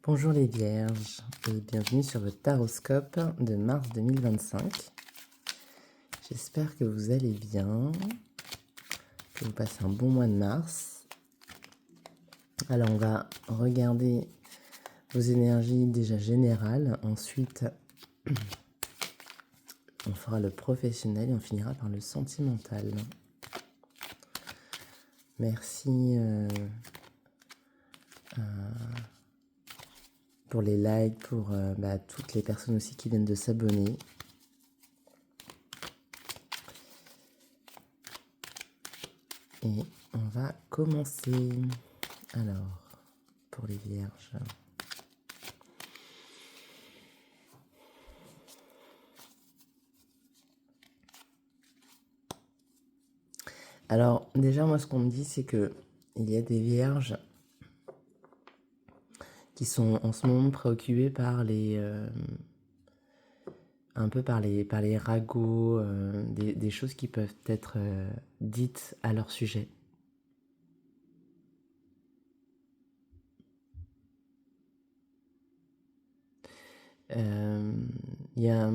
Bonjour les Vierges et bienvenue sur votre taroscope de mars 2025. J'espère que vous allez bien, que vous passez un bon mois de mars. Alors on va regarder vos énergies déjà générales, ensuite on fera le professionnel et on finira par le sentimental. Merci pour les likes, pour toutes les personnes aussi qui viennent de s'abonner. Et on va commencer. Alors, pour les Vierges. Alors, déjà, moi, ce qu'on me dit, c'est que il y a des Vierges qui sont en ce moment préoccupées par un peu par les ragots, des choses qui peuvent être dites à leur sujet. Il y a,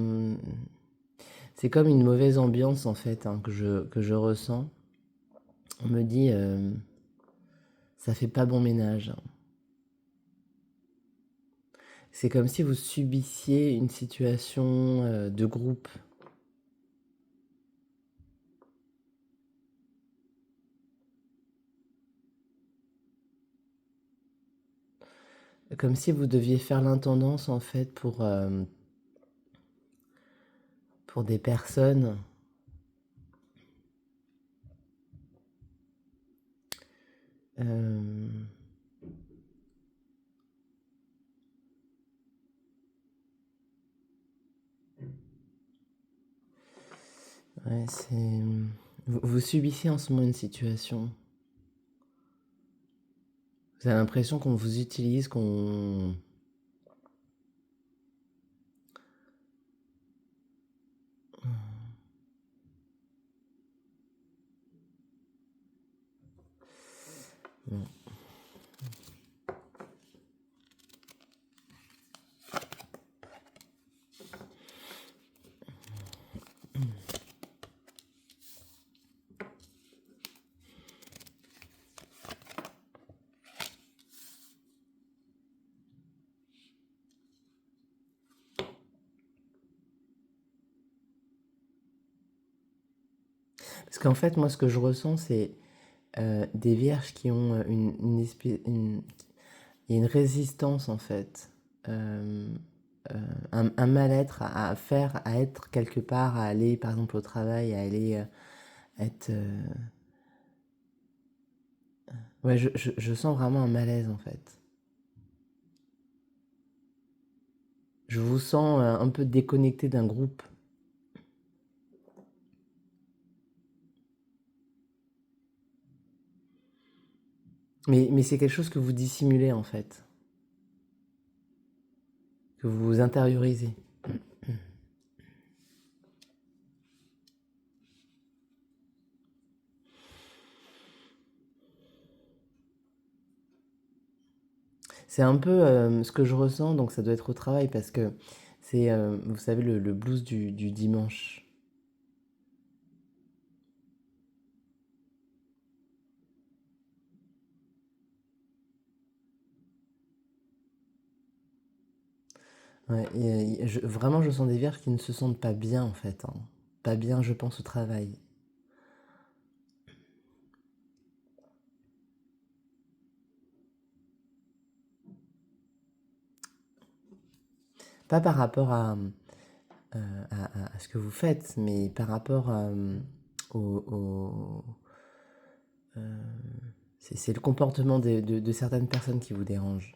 c'est comme une mauvaise ambiance en fait que je ressens. On me dit ça fait pas bon ménage. C'est comme si vous subissiez une situation de groupe. Comme si vous deviez faire l'intendance en fait pour des personnes ouais, vous subissez en ce moment une situation. Vous avez l'impression qu'on vous utilise, qu'on... Bon. Parce qu'en fait, moi, ce que je ressens, c'est des vierges qui ont il y a une résistance, en fait. Un mal-être à faire, à être quelque part, à aller, par exemple, au travail, à aller être... Ouais, je sens vraiment un malaise, en fait. Je vous sens un peu déconnecté d'un groupe. Mais c'est quelque chose que vous dissimulez, en fait. Que vous intériorisez. C'est un peu ce que je ressens, donc ça doit être au travail, parce que c'est, vous savez, le blues du dimanche. Ouais, vraiment, je sens des vierges qui ne se sentent pas bien, en fait. Hein. Pas bien, je pense, au travail. Pas par rapport à ce que vous faites, mais par rapport au... c'est le comportement de certaines personnes qui vous dérange.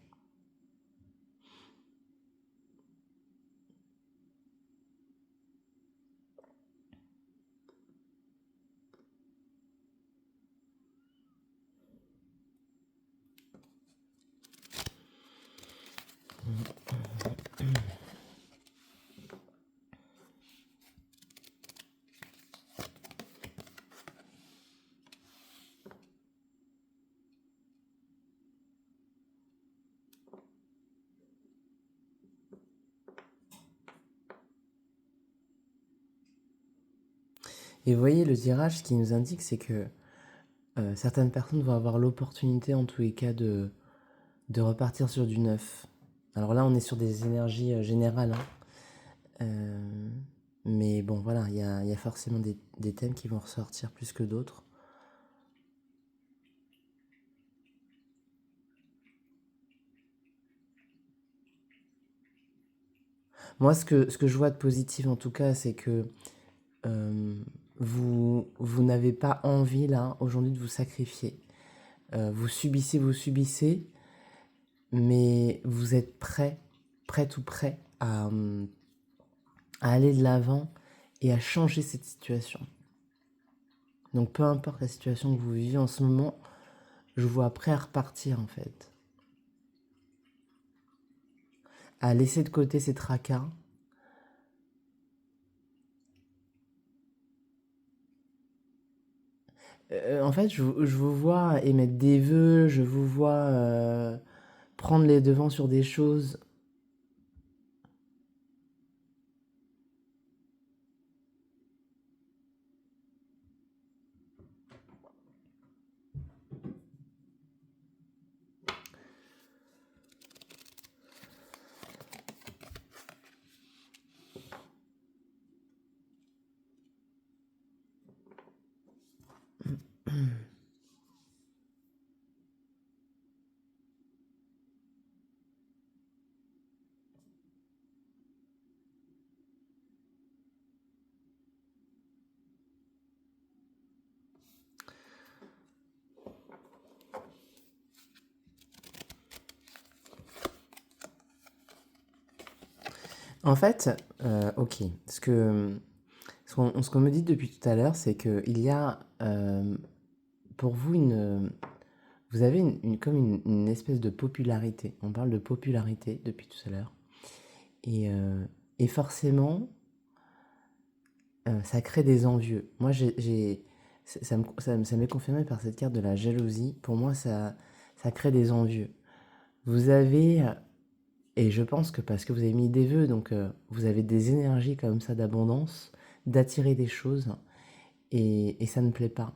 Et vous voyez, le tirage, ce qui nous indique, c'est que certaines personnes vont avoir l'opportunité, en tous les cas, de repartir sur du neuf. Alors là, on est sur des énergies générales, hein. Euh, mais bon, voilà, il y a forcément des thèmes qui vont ressortir plus que d'autres. Moi, ce que je vois de positif, en tout cas, c'est que euh, vous n'avez pas envie, là, aujourd'hui, de vous sacrifier. Vous subissez, mais vous êtes prêt tout prêt à aller de l'avant et à changer cette situation. Donc peu importe la situation que vous vivez en ce moment, je vous vois prêt à repartir en fait. À laisser de côté ces tracas. En fait, je vous vois émettre des vœux, je vous vois prendre les devants sur des choses. En fait, ok, ce qu'on me dit depuis tout à l'heure, c'est qu'il y a pour vous vous avez comme une espèce de popularité. On parle de popularité depuis tout à l'heure. Et, euh, et forcément, ça crée des envieux. Moi, ça m'est confirmé par cette carte de la jalousie. Pour moi, ça crée des envieux. Vous avez, et je pense que parce que vous avez mis des vœux, donc vous avez des énergies comme ça d'abondance, d'attirer des choses, et ça ne plaît pas.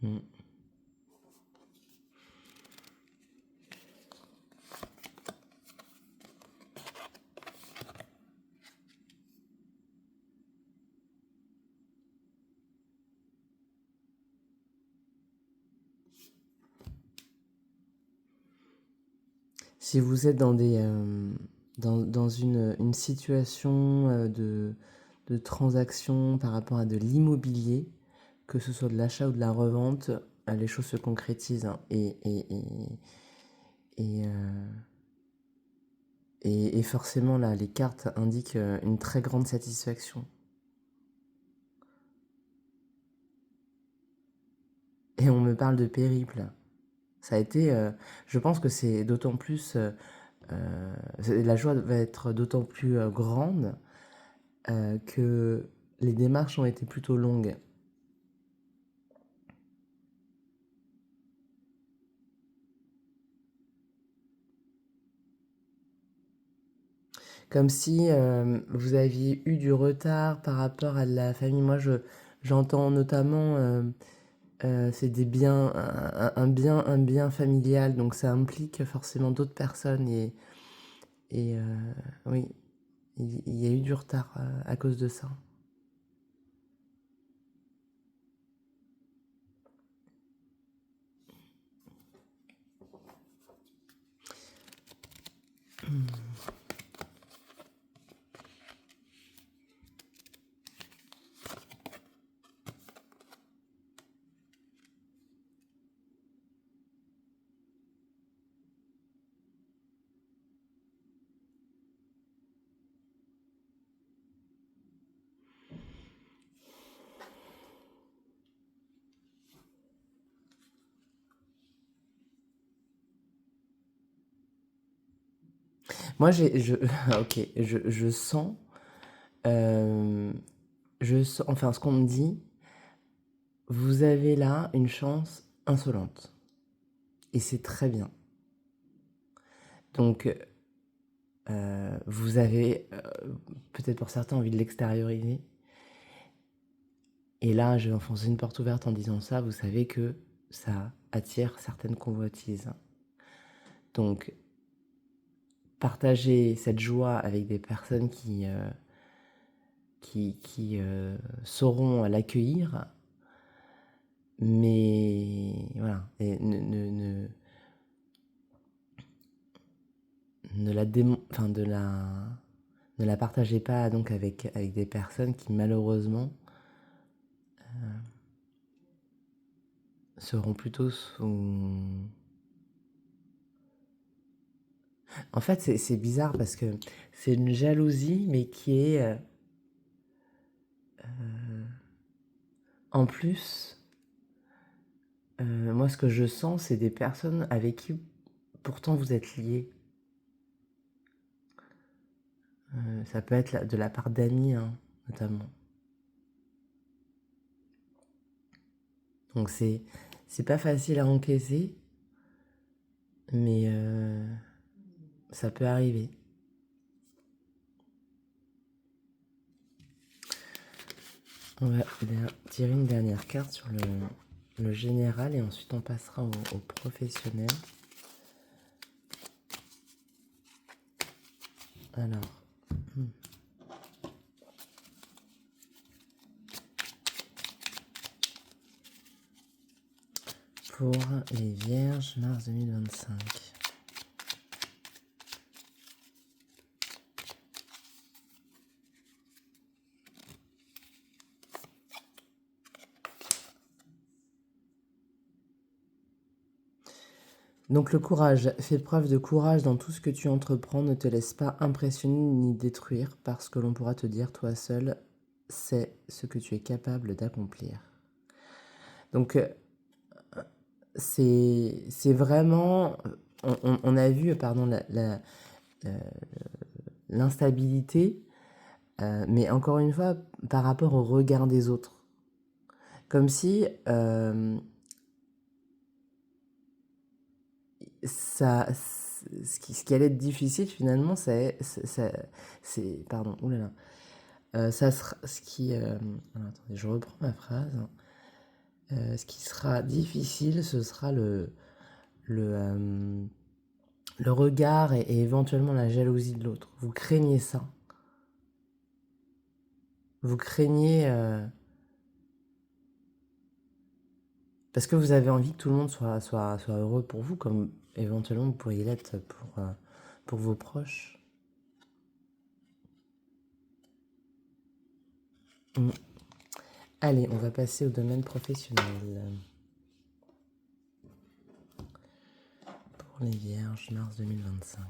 Mm. Si vous êtes dans une situation de transaction par rapport à de l'immobilier, que ce soit de l'achat ou de la revente, les choses se concrétisent, hein. Et, euh, et forcément, là, les cartes indiquent une très grande satisfaction. Et on me parle de périple. Ça a été, je pense que c'est d'autant plus, la joie va être d'autant plus grande que les démarches ont été plutôt longues. Comme si vous aviez eu du retard par rapport à de la famille. Moi, j'entends notamment, c'est des biens, un bien familial, donc ça implique forcément d'autres personnes. Et oui, il y a eu du retard à cause de ça. Moi, ok, euh, enfin, ce qu'on me dit, vous avez là une chance insolente. Et c'est très bien. Donc, vous avez peut-être pour certains envie de l'extérioriser. Et là, je vais enfoncer une porte ouverte en disant ça. Vous savez que ça attire certaines convoitises. Donc, partager cette joie avec des personnes qui sauront l'accueillir. Mais voilà, et ne la enfin, ne la partagez pas donc avec des personnes qui malheureusement seront plutôt sous... En fait, c'est bizarre parce que c'est une jalousie, mais qui est en plus, moi ce que je sens, c'est des personnes avec qui pourtant vous êtes liés. Ça peut être de la part d'amis, hein, notamment. Donc c'est pas facile à encaisser, mais ça peut arriver. On va tirer une dernière carte sur le général et ensuite on passera au professionnel. Alors, pour les Vierges, mars 2025. Donc le courage, fais preuve de courage dans tout ce que tu entreprends, ne te laisse pas impressionner ni détruire parce que l'on pourra te dire toi seul, c'est ce que tu es capable d'accomplir. Donc c'est vraiment, on a vu, pardon, l'instabilité, mais encore une fois, par rapport au regard des autres. Comme si ça, ce qui allait être difficile finalement, pardon, oulala, ça sera, ce qui, alors, attendez, je reprends ma phrase. Ce qui sera difficile, ce sera le regard et éventuellement la jalousie de l'autre. Vous craignez ça. Vous craignez parce que vous avez envie que tout le monde soit heureux pour vous, comme éventuellement vous pourriez l'être pour vos proches. Allez, on va passer au domaine professionnel. Pour les Vierges, mars 2025.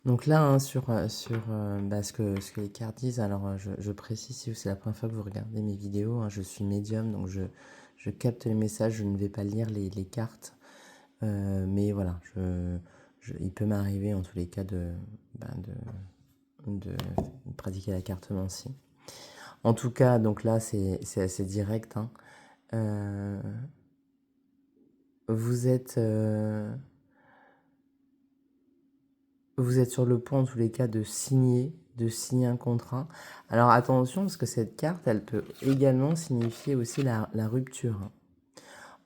Donc là, hein, sur ce que les cartes disent, alors je précise si c'est la première fois que vous regardez mes vidéos, hein, je suis médium, donc je capte les messages, je ne vais pas lire les cartes, mais voilà, il peut m'arriver en tous les cas de pratiquer la cartomancie. En tout cas, donc là, c'est assez direct. Hein. Vous êtes sur le point, en tous les cas, de signer un contrat. Alors attention, parce que cette carte, elle peut également signifier aussi la rupture.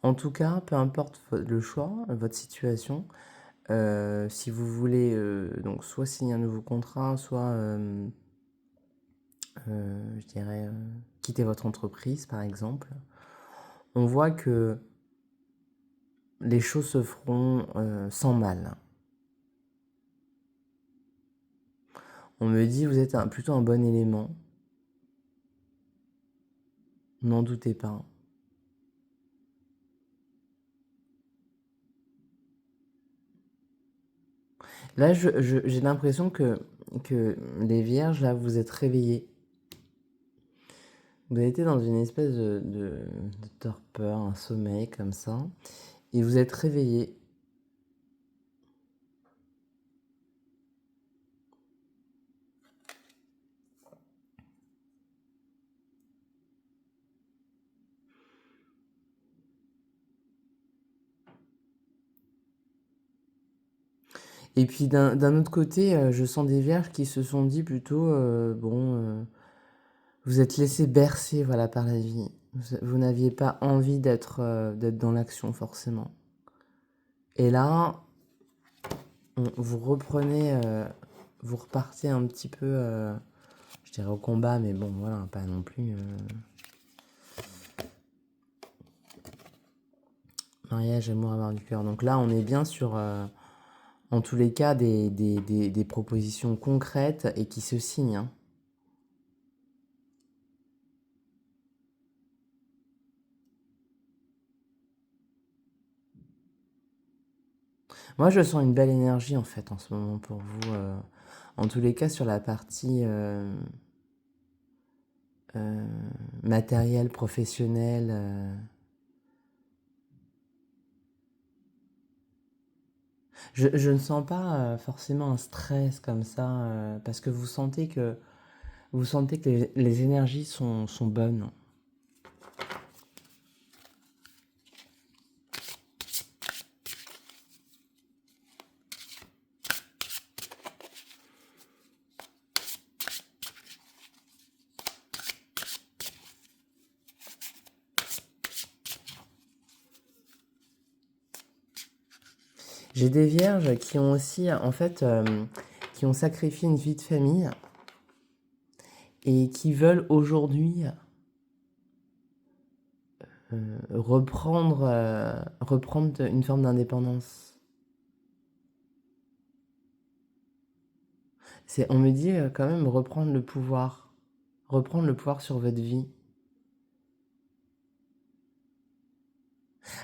En tout cas, peu importe le choix, votre situation, Si vous voulez donc soit signer un nouveau contrat, soit je dirais quitter votre entreprise par exemple, on voit que les choses se feront sans mal. On me dit vous êtes plutôt un bon élément. N'en doutez pas. Là, j'ai l'impression que les vierges, là, vous êtes réveillés. Vous avez été dans une espèce de torpeur, un sommeil comme ça. Et vous êtes réveillés. Et puis d'un autre côté, je sens des vierges qui se sont dit plutôt, vous êtes laissés bercer voilà, par la vie. Vous n'aviez pas envie d'être dans l'action forcément. Et là, vous reprenez, vous repartez un petit peu, je dirais au combat, mais bon, voilà, pas non plus. Mariage, amour, avoir du cœur. Donc là, on est bien sur, en tous les cas, des propositions concrètes et qui se signent. Hein. Moi, je sens une belle énergie, en fait, en ce moment pour vous. En tous les cas, sur la partie matérielle, professionnelle. Je ne sens pas forcément un stress comme ça, parce que vous sentez que les énergies sont bonnes. J'ai des vierges qui ont aussi, en fait, qui ont sacrifié une vie de famille et qui veulent aujourd'hui reprendre une forme d'indépendance. On me dit quand même reprendre le pouvoir sur votre vie.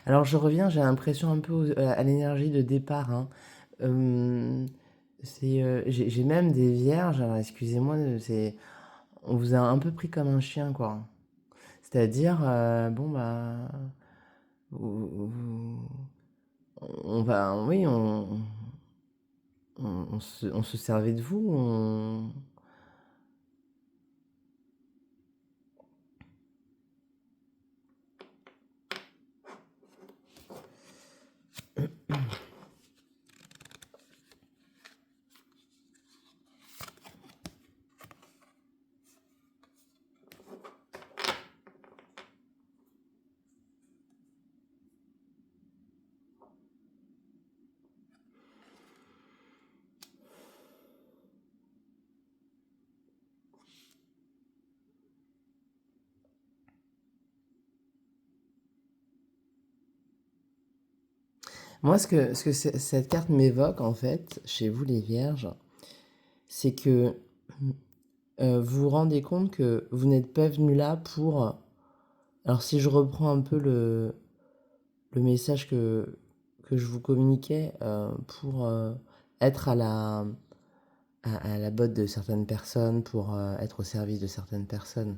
Alors je reviens, j'ai l'impression un peu à l'énergie de départ. Hein. J'ai même des vierges, alors excusez-moi, on vous a un peu pris comme un chien, quoi. C'est-à-dire, bon bah, on va, oui, on se servait de vous, Moi, cette carte m'évoque, en fait, chez vous les vierges, c'est que vous vous rendez compte que vous n'êtes pas venu là pour... Alors si je reprends un peu le message que je vous communiquais, pour être à la botte de certaines personnes, pour être au service de certaines personnes,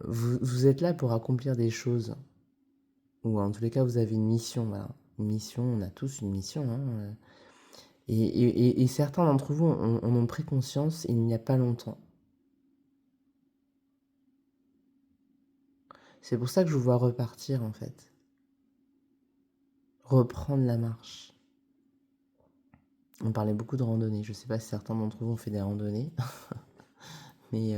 vous êtes là pour accomplir des choses. Ou en tous les cas, vous avez une mission, voilà. Une mission, on a tous une mission, hein. Et certains d'entre vous en ont pris conscience il n'y a pas longtemps. C'est pour ça que je vous vois repartir, en fait. Reprendre la marche. On parlait beaucoup de randonnée. Je ne sais pas si certains d'entre vous ont fait des randonnées. Mais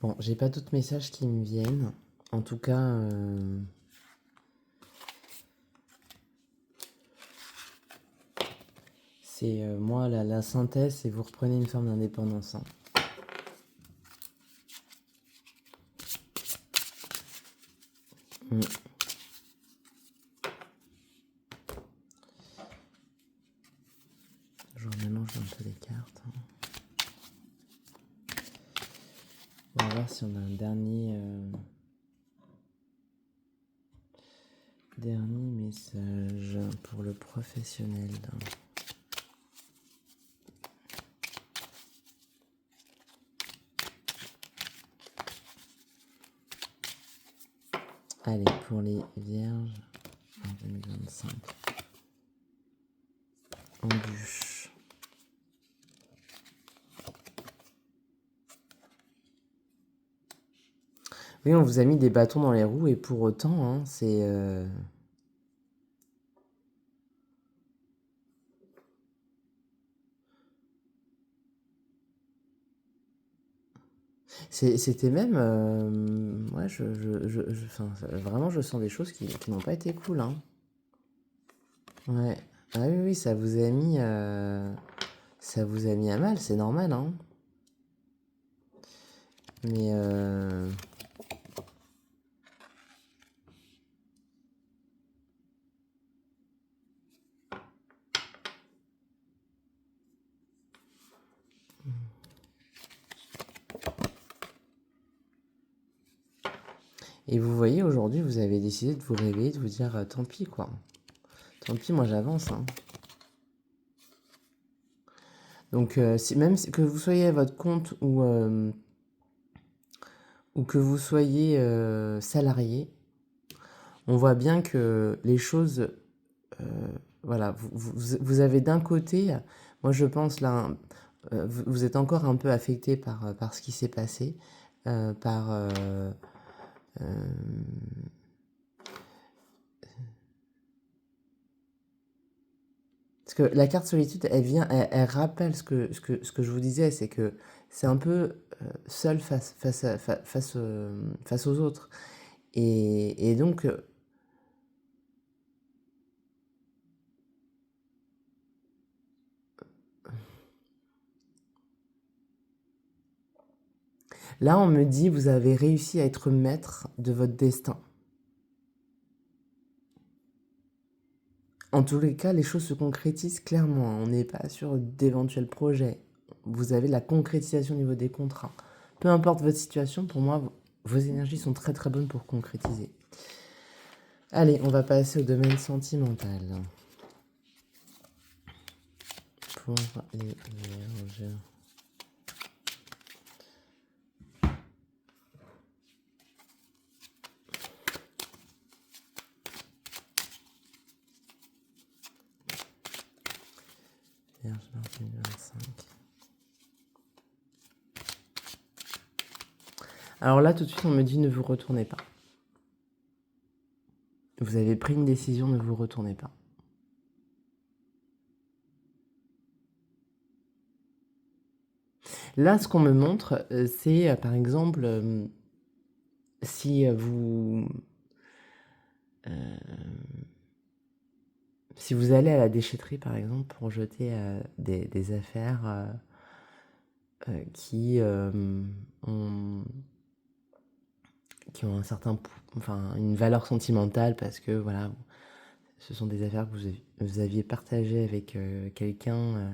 Bon, j'ai pas d'autres messages qui me viennent. En tout cas, c'est moi la synthèse, c'est vous reprenez une forme d'indépendance. Hein. Mm. Je remélange un peu les cartes. Hein. On va voir si on a un dernier message pour le professionnel. Allez, pour les vierges en 2025. En bûche. Oui, on vous a mis des bâtons dans les roues et pour autant, hein, c'est... C'était même... ouais, enfin, vraiment, je sens des choses qui n'ont pas été cool. Hein. Ouais. Ah oui, oui, ça vous a mis... ça vous a mis à mal, c'est normal. Hein. Mais... Et vous voyez, aujourd'hui, vous avez décidé de vous réveiller, de vous dire, tant pis, quoi. Tant pis, moi, j'avance. Hein. Donc, même que vous soyez à votre compte ou que vous soyez salarié, on voit bien que les choses, voilà, vous avez d'un côté, moi je pense là, vous êtes encore un peu affecté par ce qui s'est passé, par... parce que la carte solitude, elle vient, elle rappelle ce que je vous disais, c'est que c'est un peu seul face aux autres. Et donc, là, on me dit, vous avez réussi à être maître de votre destin. En tous les cas, les choses se concrétisent clairement. Hein. On n'est pas sur d'éventuels projets. Vous avez la concrétisation au niveau des contrats. Peu importe votre situation, pour moi, vos énergies sont très très bonnes pour concrétiser. Allez, on va passer au domaine sentimental. Pour les vierges. Vierge mars 2025. Alors là, tout de suite, on me dit ne vous retournez pas. Vous avez pris une décision, ne vous retournez pas. Là, ce qu'on me montre, c'est par exemple, si vous... si vous allez à la déchetterie, par exemple, pour jeter des affaires qui ont un certain, enfin, une valeur sentimentale parce que voilà, ce sont des affaires que vous aviez partagées avec quelqu'un.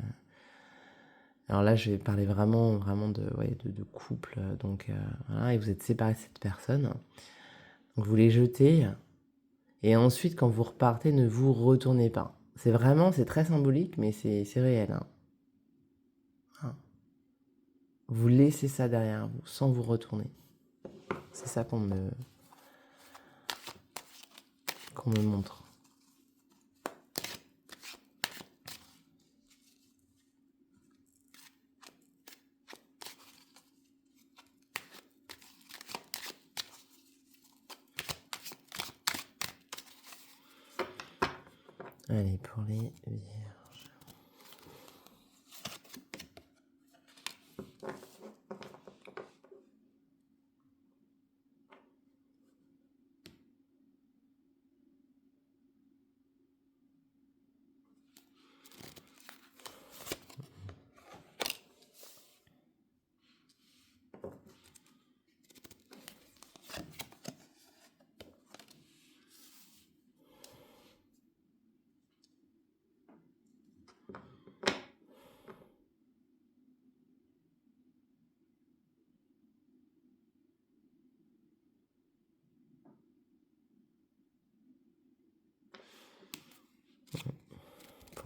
Alors là, je vais parler vraiment de, ouais, de couple, donc voilà, et vous êtes séparés de cette personne. Donc vous les jetez, et ensuite, quand vous repartez, ne vous retournez pas. C'est vraiment, c'est très symbolique, mais c'est réel. Hein. Hein. Vous laissez ça derrière vous, sans vous retourner. C'est ça qu'on me montre. Allez, pour les vierges.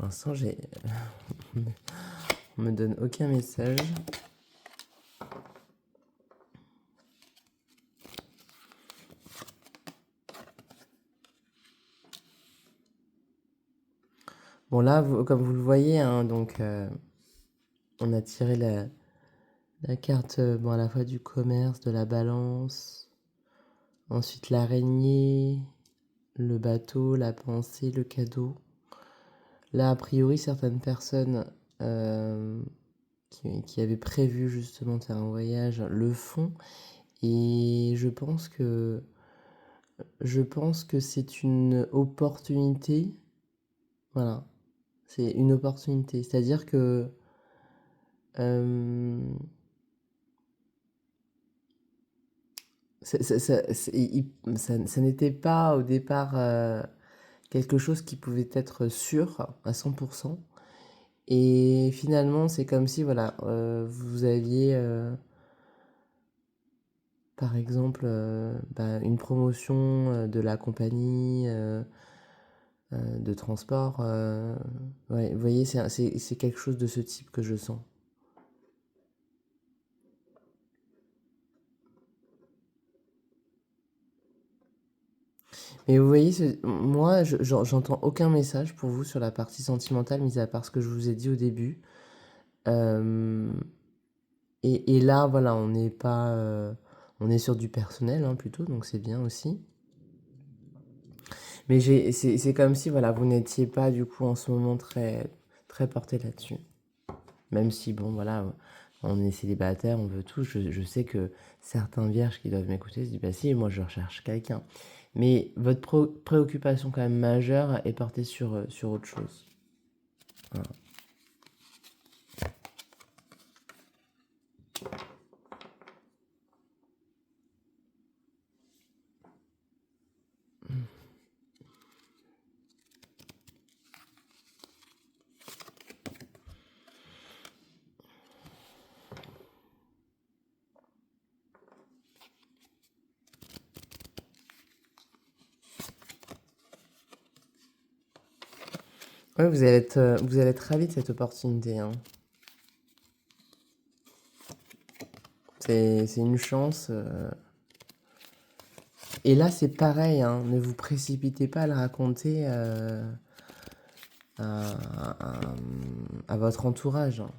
Pour l'instant, on me donne aucun message. Bon là, comme vous le voyez, hein, donc on a tiré la carte bon, à la fois du commerce, de la balance, ensuite l'araignée, le bateau, la pensée, le cadeau. Là, a priori, certaines personnes qui avaient prévu justement de faire un voyage le font. Et je pense que c'est une opportunité. Voilà, c'est une opportunité. C'est-à-dire que ça n'était pas au départ quelque chose qui pouvait être sûr à 100%. Et finalement, c'est comme si voilà, vous aviez par exemple une promotion de la compagnie de transport. Ouais, vous voyez, c'est quelque chose de ce type que je sens. Mais vous voyez, moi, j'entends aucun message pour vous sur la partie sentimentale, mis à part ce que je vous ai dit au début. Euh, et là, voilà, on n'est pas, on est sur du personnel hein, plutôt, donc c'est bien aussi. Mais c'est comme si, voilà, vous n'étiez pas du coup en ce moment très, très porté là-dessus. Même si, bon, voilà, on est célibataire, on veut tout. Je sais que certains vierges qui doivent m'écouter se disent, bah si, moi je recherche quelqu'un. Mais votre préoccupation quand même majeure est portée sur autre chose. Voilà. Ouais, vous allez être ravis de cette opportunité. Hein. C'est une chance. Et là, c'est pareil, hein, ne vous précipitez pas à le raconter à votre entourage. Hein.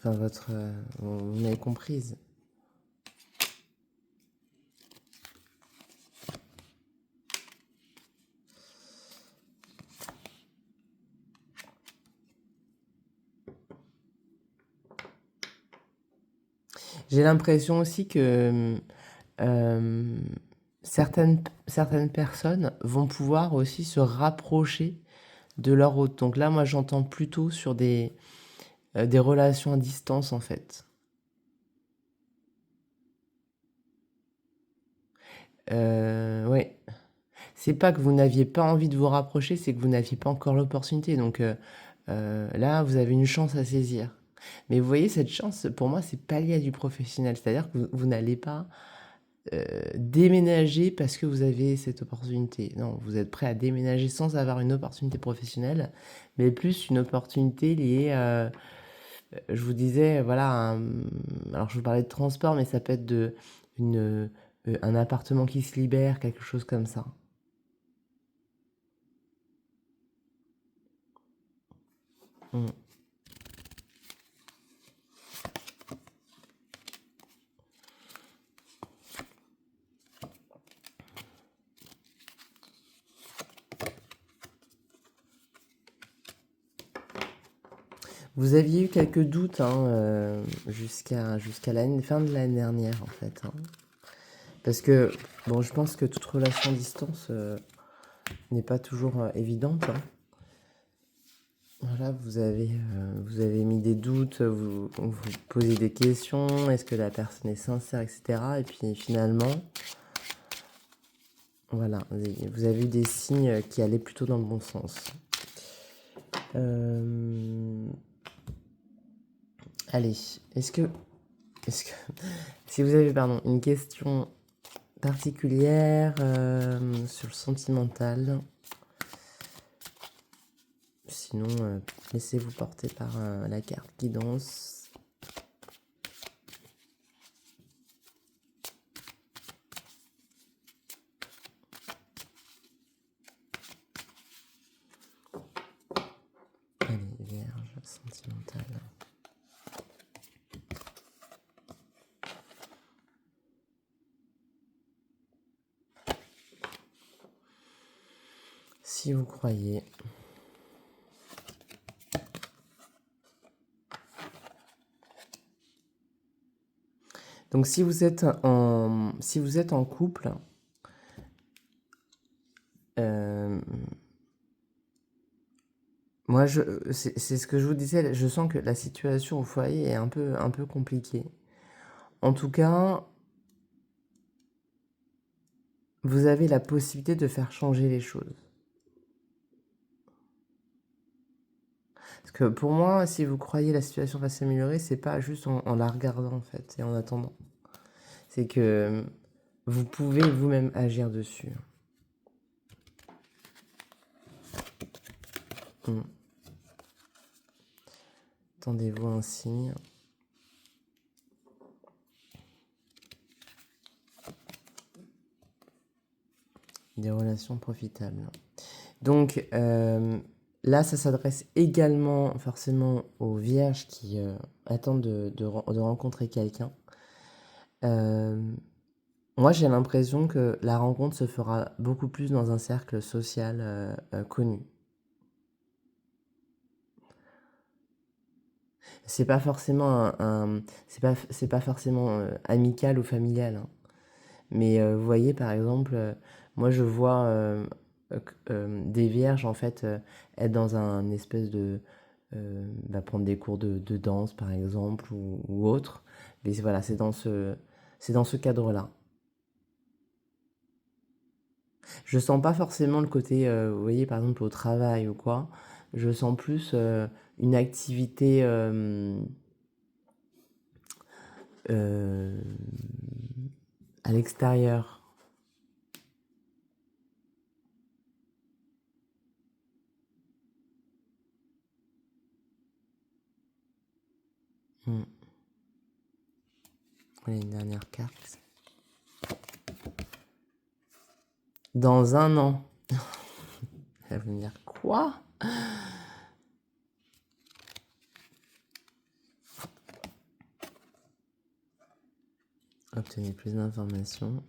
Enfin, vous m'avez comprise. J'ai l'impression aussi que euh, certaines personnes vont pouvoir aussi se rapprocher de leur hôte. Donc là, moi, j'entends plutôt sur des relations à distance, en fait. Ouais. C'est pas que vous n'aviez pas envie de vous rapprocher, c'est que vous n'aviez pas encore l'opportunité. Donc là, vous avez une chance à saisir. Mais vous voyez, cette chance, pour moi, c'est pas lié à du professionnel. C'est-à-dire que vous n'allez pas déménager parce que vous avez cette opportunité. Non, vous êtes prêt à déménager sans avoir une opportunité professionnelle, mais plus une opportunité liée, je vous disais, voilà, alors je vous parlais de transport, mais ça peut être un appartement qui se libère, quelque chose comme ça. Mm. Vous aviez eu quelques doutes hein, jusqu'à la fin de l'année dernière, en fait. Hein. Parce que, bon, je pense que toute relation à distance n'est pas toujours évidente. Hein. Voilà, vous avez mis des doutes, vous posez des questions, est-ce que la personne est sincère, etc. Et puis finalement, voilà, vous avez eu des signes qui allaient plutôt dans le bon sens. Allez, est-ce que si vous avez pardon, une question particulière sur le sentimental, sinon, laissez-vous porter par la carte guidance. Allez, Vierge sentimentale. Si vous croyez. Donc si vous êtes en couple, moi c'est ce que je vous disais, je sens que la situation au foyer est un peu compliquée. En tout cas, vous avez la possibilité de faire changer les choses. Parce que pour moi, si vous croyez la situation va s'améliorer, c'est pas juste en la regardant en fait et en attendant. C'est que vous pouvez vous-même agir dessus. Attendez-vous un signe. Des relations profitables. Donc là, ça s'adresse également forcément aux vierges qui attendent de rencontrer quelqu'un. Moi, j'ai l'impression que la rencontre se fera beaucoup plus dans un cercle social connu. C'est pas forcément c'est pas forcément amical ou familial, hein. Mais vous voyez, par exemple, moi je vois des vierges en fait être dans un espèce de prendre des cours de danse par exemple ou autre. Mais voilà, c'est dans ce cadre-là. Je sens pas forcément le côté, vous voyez, par exemple au travail ou quoi. Je sens plus une activité à l'extérieur. Allez, une dernière carte. Dans un an. Elle va me dire quoi? Obtenez plus d'informations.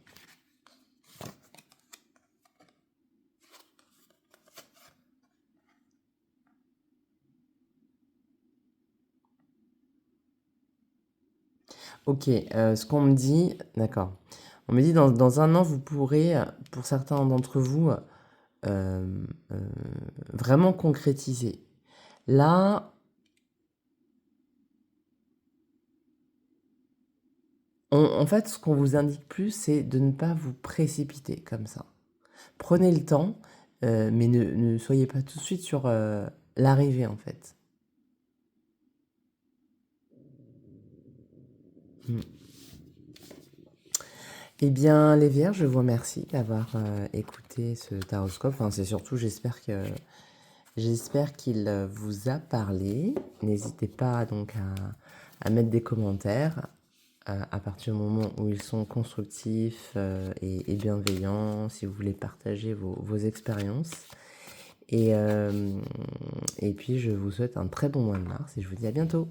Ok, ce qu'on me dit, d'accord. On me dit dans un an, vous pourrez, pour certains d'entre vous, vraiment concrétiser. Là, en fait, ce qu'on vous indique plus, c'est de ne pas vous précipiter comme ça. Prenez le temps, mais ne soyez pas tout de suite sur l'arrivée, en fait. Eh bien, les Vierges, je vous remercie d'avoir écouté ce taroscope. Enfin, c'est surtout, j'espère qu'il vous a parlé. N'hésitez pas donc à mettre des commentaires à partir du moment où ils sont constructifs et bienveillants, si vous voulez partager vos expériences. Et puis, je vous souhaite un très bon mois de mars et je vous dis à bientôt.